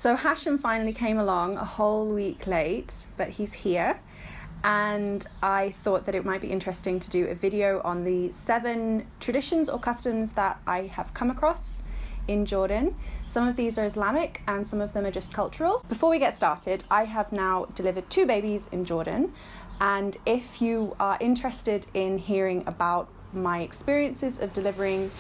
So Hashem finally came along a whole week late, but he's here. And I thought that it might be interesting to do a video on the 7 traditions or customs that I have come across in Jordan. Some of these are Islamic and some of them are just cultural. Before we get started, I have now delivered 2 babies in Jordan. And if you are interested in hearing about my experiences of delivering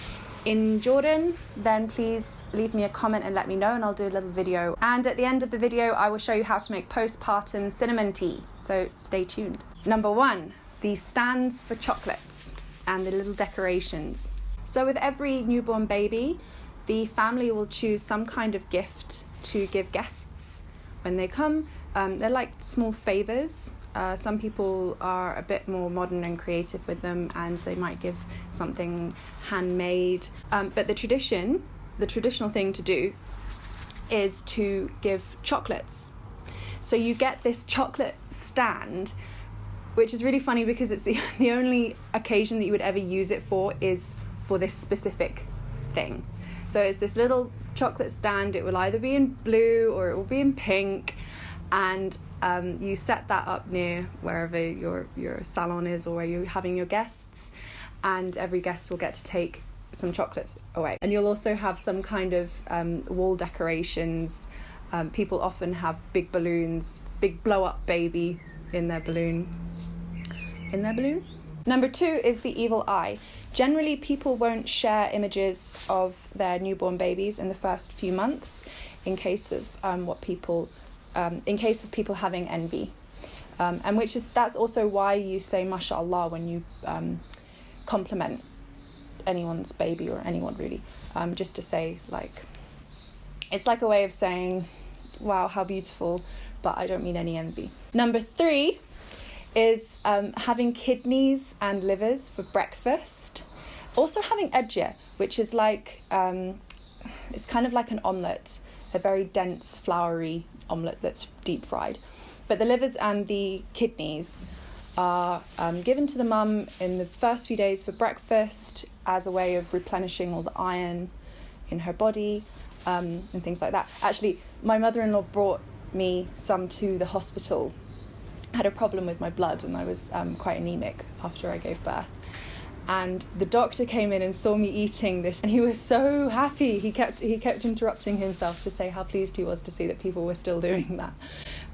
in Jordan, then please leave me a comment and let me know, and I'll do a little video. And at the end of the video, I will show you how to make postpartum cinnamon tea. So stay tuned. Number 1, the stands for chocolates and the little decorations. So with every newborn baby, the family will choose some kind of gift to give guests when they come. They're like small favors. Some people are a bit more modern and creative with them, and they might give something handmade. But the traditional thing to do is to give chocolates. So you get this chocolate stand, which is really funny because it's the only occasion that you would ever use it for is for this specific thing. So it's this little chocolate stand. It will either be in blue or it will be in pink. And you set that up near wherever your salon is or where you're having your guests, and every guest will get to take some chocolates away. And you'll also have some kind of wall decorations. People often have big balloons, big blow-up baby in their balloon. Number 2 is the evil eye. Generally, people won't share images of their newborn babies in the first few months in case of people having envy, and that's also why you say mashallah when you compliment anyone's baby or anyone really, just to say, like, it's like a way of saying, wow, how beautiful, but I don't mean any envy. Number 3 is having kidneys and livers for breakfast. Also having edge, which is like it's kind of like an omelette, a very dense, floury omelette that's deep fried. But the livers and the kidneys are given to the mum in the first few days for breakfast as a way of replenishing all the iron in her body, and things like that. Actually, my mother-in-law brought me some to the hospital. I had a problem with my blood and I was quite anemic after I gave birth. And the doctor came in and saw me eating this, and he was so happy. He kept interrupting himself to say how pleased he was to see that people were still doing that.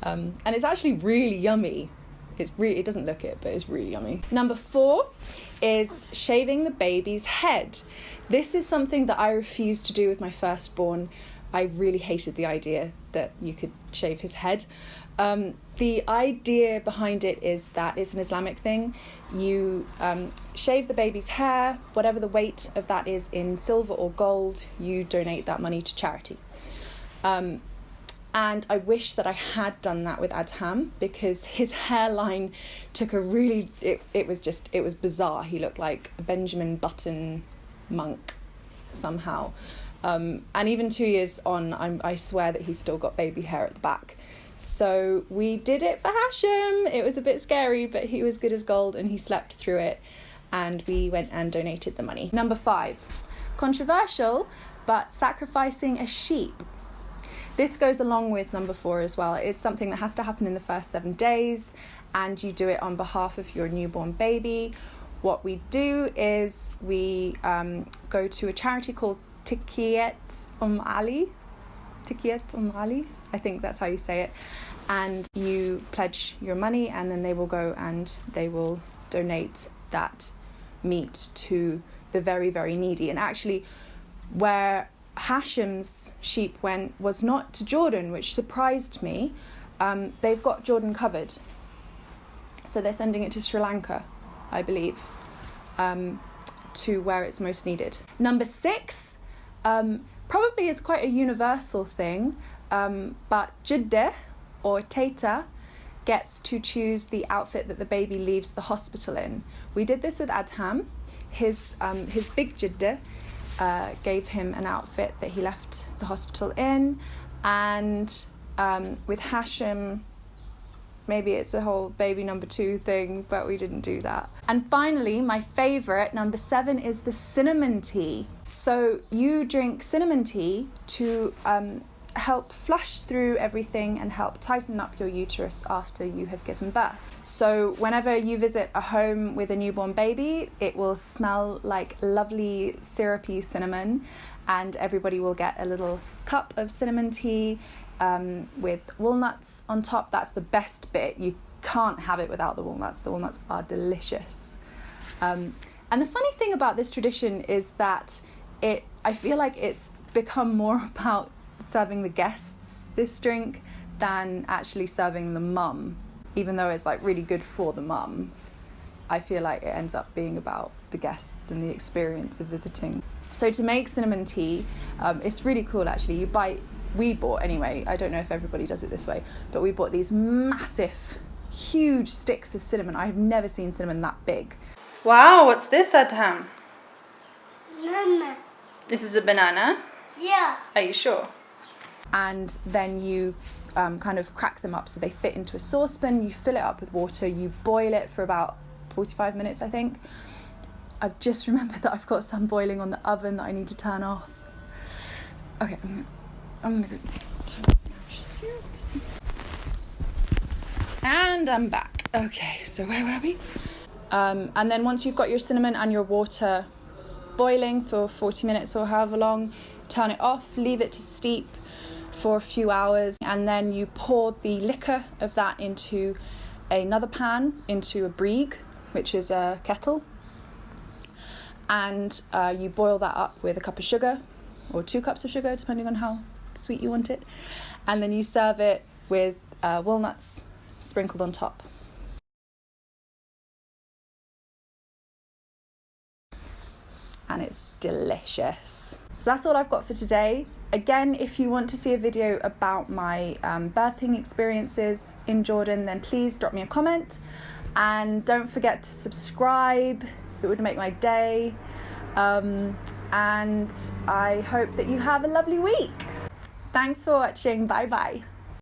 And it's actually really yummy. It doesn't look it, but it's really yummy. Number 4 is shaving the baby's head. This is something that I refused to do with my firstborn. I really hated the idea that you could shave his head. The idea behind it is that it's an Islamic thing. You shave the baby's hair, whatever the weight of that is in silver or gold, you donate that money to charity. And I wish that I had done that with Adham, because his hairline took a really, it was bizarre. He looked like a Benjamin Button monk somehow. And even 2 years on, I swear that he's still got baby hair at the back. So we did it for Hashem. It was a bit scary, but he was good as gold and he slept through it. And we went and donated the money. Number 5, controversial, but sacrificing a sheep. This goes along with number 4 as well. It's something that has to happen in the first 7 days, and you do it on behalf of your newborn baby. What we do is we go to a charity called Tikiyat Ali, I think that's how you say it, and you pledge your money, and then they will go and they will donate that meat to the very, very needy. And actually, where Hashem's sheep went was not to Jordan, which surprised me. They've got Jordan covered, so they're sending it to Sri Lanka, I believe, to where it's most needed. Number 6 probably is quite a universal thing, but Jiddah or Tata gets to choose the outfit that the baby leaves the hospital in. We did this with Adham. His big Jiddah gave him an outfit that he left the hospital in, and with Hashem, maybe it's a whole baby number 2 thing, but we didn't do that. And finally, my favourite, number 7, is the cinnamon tea. So you drink cinnamon tea to help flush through everything and help tighten up your uterus after you have given birth. So whenever you visit a home with a newborn baby, it will smell like lovely syrupy cinnamon, and everybody will get a little cup of cinnamon tea with walnuts on top. That's the best bit. You can't have it without the walnuts. The walnuts are delicious. And the funny thing about this tradition is that I feel like it's become more about serving the guests this drink than actually serving the mum. Even though it's like really good for the mum, I feel like it ends up being about the guests and the experience of visiting. So to make cinnamon tea, it's really cool actually. We bought anyway, I don't know if everybody does it this way, but we bought these massive, huge sticks of cinnamon. I have never seen cinnamon that big. Wow, what's this, Adham? Banana. This is a banana? Yeah. Are you sure? And then you kind of crack them up so they fit into a saucepan. You fill it up with water. You boil it for about 45 minutes, I think. I've just remembered that I've got some boiling on the oven that I need to turn off. Okay, I'm gonna go turn it off now. And I'm back. Okay, so where were we? And then once you've got your cinnamon and your water boiling for 40 minutes or however long, turn it off, leave it to steep for a few hours, and then you pour the liquor of that into another pan, into a brieg, which is a kettle, and you boil that up with a cup of sugar or 2 cups of sugar, depending on how sweet you want it, and then you serve it with walnuts sprinkled on top. And it's delicious. So that's all I've got for today. Again, if you want to see a video about my birthing experiences in Jordan, then please drop me a comment. And don't forget to subscribe. It would make my day. And I hope that you have a lovely week. Thanks for watching. Bye bye.